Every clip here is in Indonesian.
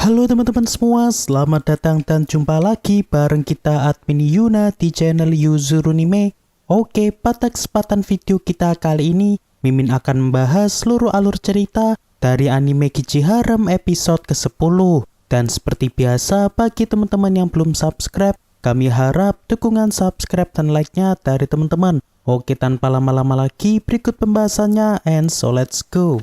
Halo teman-teman semua, selamat datang dan jumpa lagi bareng kita admin Yuna di channel Yuzurunime. Oke, pada kesempatan video kita kali ini, Mimin akan membahas seluruh alur cerita dari anime Kichi Harem episode ke-10. Dan seperti biasa, bagi teman-teman yang belum subscribe, kami harap dukungan subscribe dan like-nya dari teman-teman. Oke, tanpa lama-lama lagi, berikut pembahasannya, and so let's go.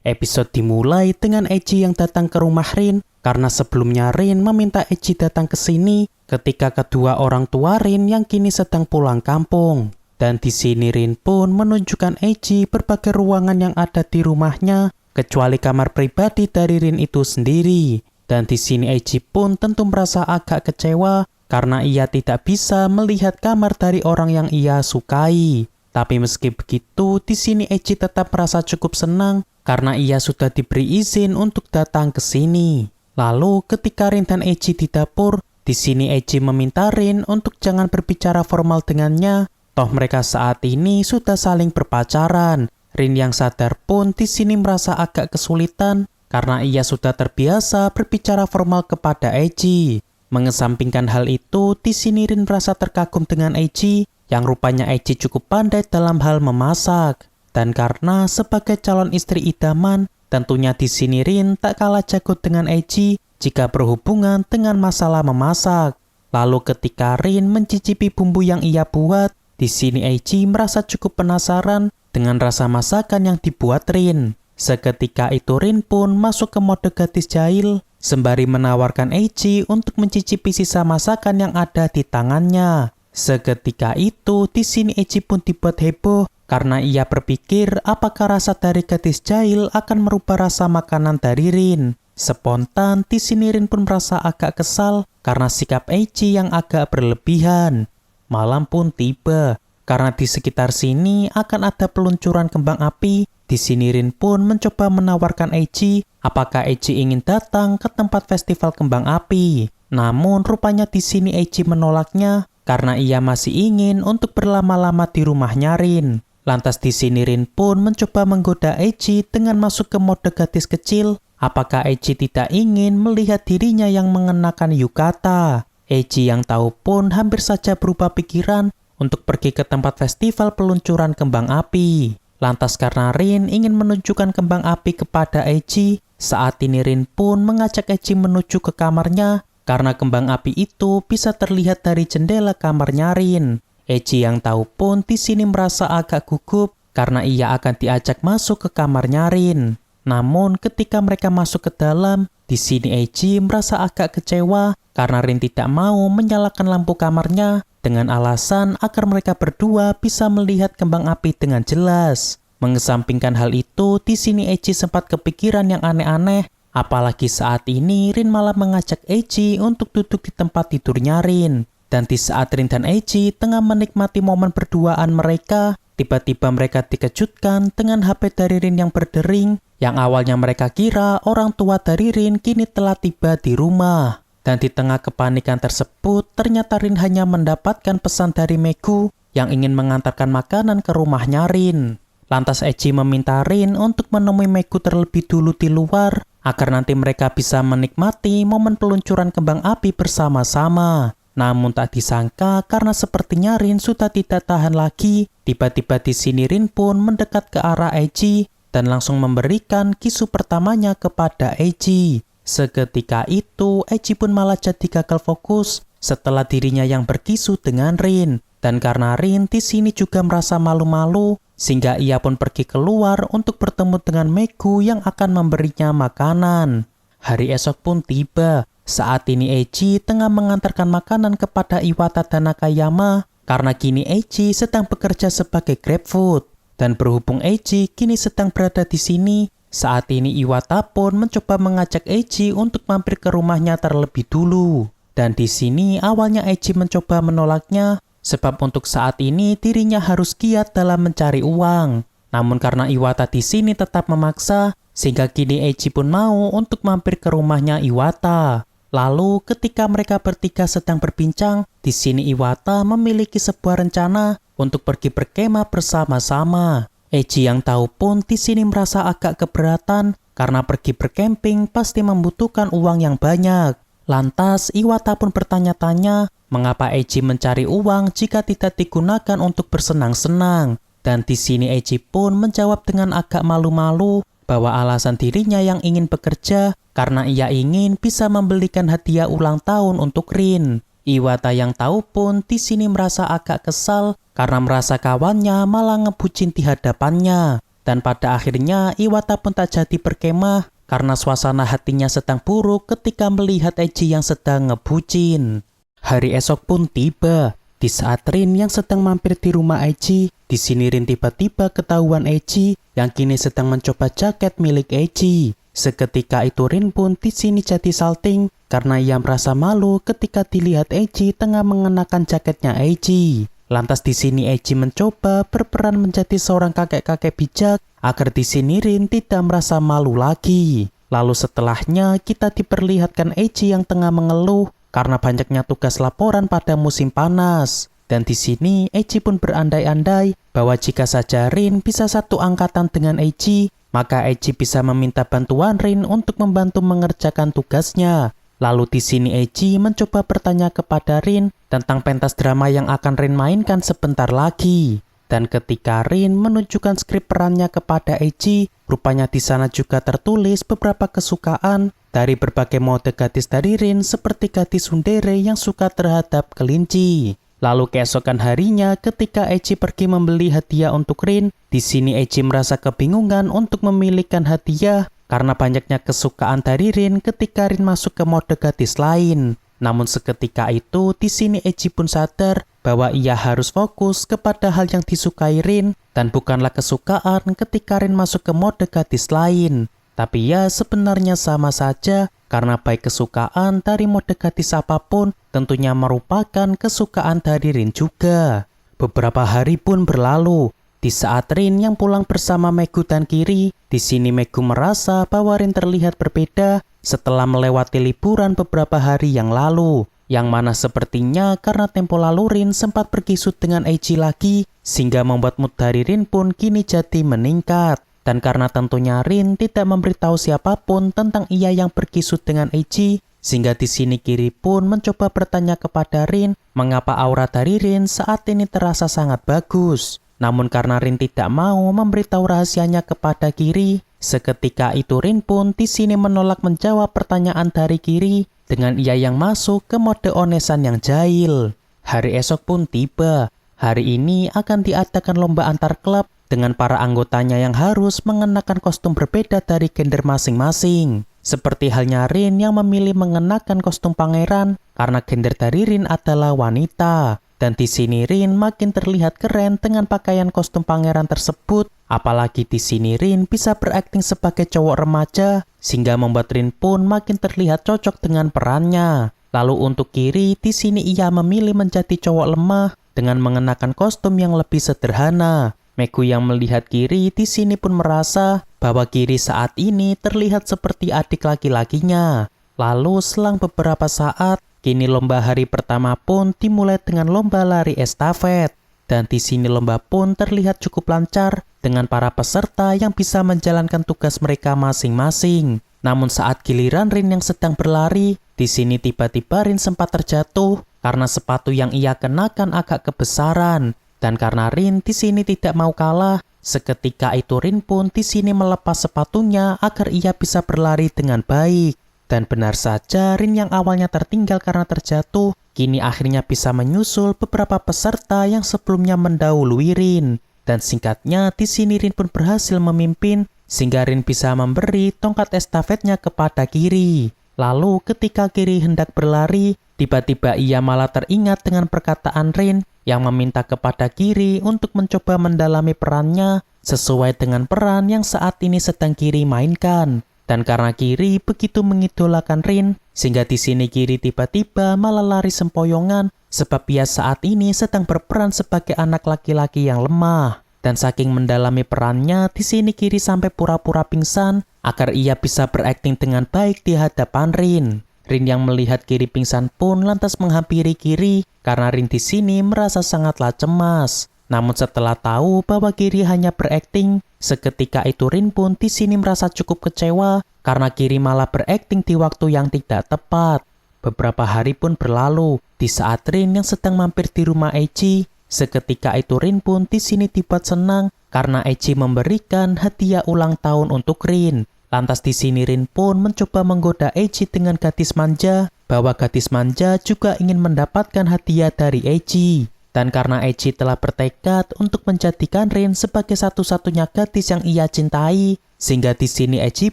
Episode dimulai dengan Eiji yang datang ke rumah Rin karena sebelumnya Rin meminta Eiji datang ke sini ketika kedua orang tua Rin yang kini sedang pulang kampung. Dan di sini Rin pun menunjukkan Eiji berbagai ruangan yang ada di rumahnya kecuali kamar pribadi dari Rin itu sendiri. Dan di sini Eiji pun tentu merasa agak kecewa karena ia tidak bisa melihat kamar dari orang yang ia sukai. Tapi meski begitu, di sini Eiji tetap merasa cukup senang karena ia sudah diberi izin untuk datang ke sini. Lalu ketika Rin dan Eiji di dapur, di sini Eiji meminta Rin untuk jangan berbicara formal dengannya, toh mereka saat ini sudah saling berpacaran. Rin yang sadar pun di sini merasa agak kesulitan karena ia sudah terbiasa berbicara formal kepada Eiji. Mengesampingkan hal itu, di sini Rin merasa terkagum dengan Eiji, yang rupanya Eiji cukup pandai dalam hal memasak. Dan karena sebagai calon istri idaman, tentunya di sini Rin tak kalah jago dengan Eiji jika berhubungan dengan masalah memasak. Lalu ketika Rin mencicipi bumbu yang ia buat, di sini Eiji merasa cukup penasaran dengan rasa masakan yang dibuat Rin. Seketika itu Rin pun masuk ke mode gadis jahil, sembari menawarkan Eiji untuk mencicipi sisa masakan yang ada di tangannya. Seketika itu di sini Eiji pun dibuat heboh karena ia berpikir apakah rasa dari gadis jahil akan merubah rasa makanan dari Rin. Spontan di sini Rin pun merasa agak kesal karena sikap Eiji yang agak berlebihan. Malam pun tiba karena di sekitar sini akan ada peluncuran kembang api. Di sini Rin pun mencoba menawarkan Eiji apakah Eiji ingin datang ke tempat festival kembang api. Namun rupanya di sini Eiji menolaknya karena ia masih ingin untuk berlama-lama di rumahnya Rin. Lantas di sini Rin pun mencoba menggoda Eiji dengan masuk ke mode gadis kecil. Apakah Eiji tidak ingin melihat dirinya yang mengenakan yukata? Eiji yang tahu pun hampir saja berubah pikiran untuk pergi ke tempat festival peluncuran kembang api. Lantas karena Rin ingin menunjukkan kembang api kepada Eiji, saat ini Rin pun mengajak Eiji menuju ke kamarnya karena kembang api itu bisa terlihat dari jendela kamarnya Rin. Eiji yang tahu pun di sini merasa agak gugup karena ia akan diajak masuk ke kamarnya Rin. Namun ketika mereka masuk ke dalam, di sini Eiji merasa agak kecewa karena Rin tidak mau menyalakan lampu kamarnya dengan alasan agar mereka berdua bisa melihat kembang api dengan jelas. Mengesampingkan hal itu, di sini Eiji sempat kepikiran yang aneh-aneh, apalagi saat ini Rin malah mengajak Eiji untuk duduk di tempat tidurnya Rin. Dan di saat Rin dan Eiji tengah menikmati momen berduaan mereka, tiba-tiba mereka dikejutkan dengan HP dari Rin yang berdering, yang awalnya mereka kira orang tua dari Rin kini telah tiba di rumah. Dan di tengah kepanikan tersebut, ternyata Rin hanya mendapatkan pesan dari Megu yang ingin mengantarkan makanan ke rumahnya Rin. Lantas Eiji meminta Rin untuk menemui Megu terlebih dulu di luar, agar nanti mereka bisa menikmati momen peluncuran kembang api bersama-sama. Namun tak disangka karena sepertinya Rin sudah tidak tahan lagi, tiba-tiba di sini Rin pun mendekat ke arah Eiji dan langsung memberikan kisu pertamanya kepada Eiji. Seketika itu Eiji pun malah jadi gagal fokus setelah dirinya yang berkisu dengan Rin. Dan karena Rin di sini juga merasa malu-malu, sehingga ia pun pergi keluar untuk bertemu dengan Megu yang akan memberinya makanan. Hari esok pun tiba. Saat ini Eiji tengah mengantarkan makanan kepada Iwata dan Nakayama karena kini Eiji sedang bekerja sebagai GrabFood. Dan berhubung Eiji kini sedang berada di sini, saat ini Iwata pun mencoba mengajak Eiji untuk mampir ke rumahnya terlebih dulu. Dan di sini awalnya Eiji mencoba menolaknya sebab untuk saat ini dirinya harus giat dalam mencari uang. Namun karena Iwata di sini tetap memaksa, sehingga kini Eiji pun mau untuk mampir ke rumahnya Iwata. Lalu ketika mereka bertiga sedang berbincang, di sini Iwata memiliki sebuah rencana untuk pergi berkemah bersama-sama. Eiji yang tahu pun di sini merasa agak keberatan karena pergi berkemping pasti membutuhkan uang yang banyak. Lantas Iwata pun bertanya-tanya mengapa Eiji mencari uang jika tidak digunakan untuk bersenang-senang. Dan di sini Eiji pun menjawab dengan agak malu-malu bahwa alasan dirinya yang ingin bekerja karena ia ingin bisa membelikan hadiah ulang tahun untuk Rin. Iwata yang tahu pun di sini merasa agak kesal karena merasa kawannya malah ngebucin di hadapannya. Dan pada akhirnya Iwata pun tak jadi berkemah karena suasana hatinya sedang buruk ketika melihat Eiji yang sedang ngebucin. Hari esok pun tiba. Di saat Rin yang sedang mampir di rumah Eiji, di sini Rin tiba-tiba ketahuan Eiji yang kini sedang mencoba jaket milik Eiji. Seketika itu Rin pun di sini jadi salting karena ia merasa malu ketika dilihat Eiji tengah mengenakan jaketnya Eiji. Lantas di sini Eiji mencoba berperan menjadi seorang kakek-kakek bijak agar di sini Rin tidak merasa malu lagi. Lalu setelahnya kita diperlihatkan Eiji yang tengah mengeluh karena banyaknya tugas laporan pada musim panas. Dan di sini Eiji pun berandai-andai bahwa jika saja Rin bisa satu angkatan dengan Eiji, maka Eiji bisa meminta bantuan Rin untuk membantu mengerjakan tugasnya. Lalu di sini Eiji mencoba bertanya kepada Rin tentang pentas drama yang akan Rin mainkan sebentar lagi. Dan ketika Rin menunjukkan skrip perannya kepada Eiji, rupanya di sana juga tertulis beberapa kesukaan dari berbagai mode gadis dari Rin seperti gadis tsundere yang suka terhadap kelinci. Lalu keesokan harinya ketika Eiji pergi membeli hadiah untuk Rin, di sini Eiji merasa kebingungan untuk memilihkan hadiah karena banyaknya kesukaan dari Rin ketika Rin masuk ke mode gadis lain. Namun seketika itu di sini Eiji pun sadar bahwa ia harus fokus kepada hal yang disukai Rin dan bukanlah kesukaan ketika Rin masuk ke mode gadis lain. Tapi ya sebenarnya sama saja karena baik kesukaan dari mode gadis apapun tentunya merupakan kesukaan dari Rin juga. Beberapa hari pun berlalu. Di saat Rin yang pulang bersama Megu dan Kiri, di sini Megu merasa bahwa Rin terlihat berbeda setelah melewati liburan beberapa hari yang lalu. Yang mana sepertinya karena tempo lalu Rin sempat berkisut dengan Eiji lagi, sehingga membuat mood dari Rin pun kini jadi meningkat. Dan karena tentunya Rin tidak memberitahu siapapun tentang ia yang berkisut dengan Eiji, sehingga di sini Kiri pun mencoba bertanya kepada Rin mengapa aura dari Rin saat ini terasa sangat bagus. Namun karena Rin tidak mau memberitahu rahasianya kepada Kiri, seketika itu Rin pun di sini menolak menjawab pertanyaan dari Kiri dengan ia yang masuk ke mode onesan yang jahil. Hari esok pun tiba. Hari ini akan diadakan lomba antar klub dengan para anggotanya yang harus mengenakan kostum berbeda dari gender masing-masing. Seperti halnya Rin yang memilih mengenakan kostum pangeran karena gender dari Rin adalah wanita. Dan di sini Rin makin terlihat keren dengan pakaian kostum pangeran tersebut. Apalagi di sini Rin bisa berakting sebagai cowok remaja sehingga membuat Rin pun makin terlihat cocok dengan perannya. Lalu untuk Kiri, di sini ia memilih menjadi cowok lemah dengan mengenakan kostum yang lebih sederhana. Megu yang melihat Kiri di sini pun merasa bahwa Kiri saat ini terlihat seperti adik laki-lakinya. Lalu selang beberapa saat, kini lomba hari pertama pun dimulai dengan lomba lari estafet. Dan di sini lomba pun terlihat cukup lancar dengan para peserta yang bisa menjalankan tugas mereka masing-masing. Namun saat giliran Rin yang sedang berlari, di sini tiba-tiba Rin sempat terjatuh karena sepatu yang ia kenakan agak kebesaran. Dan karena Rin di sini tidak mau kalah, seketika itu Rin pun di sini melepas sepatunya agar ia bisa berlari dengan baik. Dan benar saja Rin yang awalnya tertinggal karena terjatuh, kini akhirnya bisa menyusul beberapa peserta yang sebelumnya mendahului Rin. Dan singkatnya di sini Rin pun berhasil memimpin sehingga Rin bisa memberi tongkat estafetnya kepada Kiri. Lalu ketika Kiri hendak berlari, tiba-tiba ia malah teringat dengan perkataan Rin yang meminta kepada Kiri untuk mencoba mendalami perannya sesuai dengan peran yang saat ini sedang Kiri mainkan. Dan karena Kiri begitu mengidolakan Rin, sehingga di sini Kiri tiba-tiba malah lari sempoyongan sebab ia saat ini sedang berperan sebagai anak laki-laki yang lemah. Dan saking mendalami perannya, di sini Kiri sampai pura-pura pingsan agar ia bisa berakting dengan baik di hadapan Rin. Rin yang melihat Kiri pingsan pun lantas menghampiri Kiri karena Rin di sini merasa sangatlah cemas. Namun setelah tahu bahwa Kiri hanya berakting, seketika itu Rin pun di sini merasa cukup kecewa karena Kiri malah berakting di waktu yang tidak tepat. Beberapa hari pun berlalu, di saat Rin yang sedang mampir di rumah Eiji, seketika itu Rin pun di sini dibuat senang karena Eiji memberikan hadiah ulang tahun untuk Rin. Lantas di sini Rin pun mencoba menggoda Eiji dengan gadis manja, bahwa gadis manja juga ingin mendapatkan hadiah dari Eiji. Dan karena Eiji telah bertekad untuk menjadikan Rin sebagai satu-satunya gadis yang ia cintai, sehingga di sini Eiji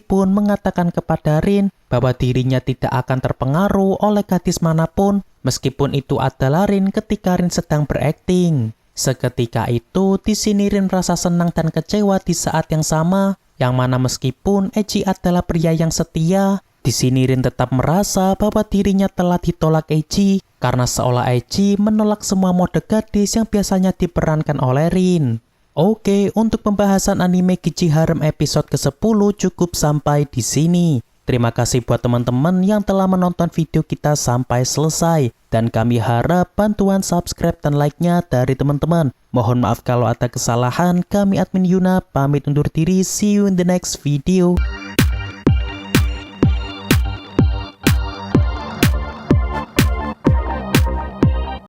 pun mengatakan kepada Rin bahwa dirinya tidak akan terpengaruh oleh gadis manapun, meskipun itu adalah Rin ketika Rin sedang berakting. Seketika itu, di sini Rin merasa senang dan kecewa di saat yang sama, yang mana meskipun Eiji adalah pria yang setia, di sini Rin tetap merasa bahwa dirinya telah ditolak Eiji karena seolah Eiji menolak semua mode gadis yang biasanya diperankan oleh Rin. Oke, untuk pembahasan anime Kichi Harem episode ke-10 cukup sampai di sini. Terima kasih buat teman-teman yang telah menonton video kita sampai selesai. Dan kami harap bantuan subscribe dan like-nya dari teman-teman. Mohon maaf kalau ada kesalahan. Kami admin Yuna pamit undur diri. See you in the next video.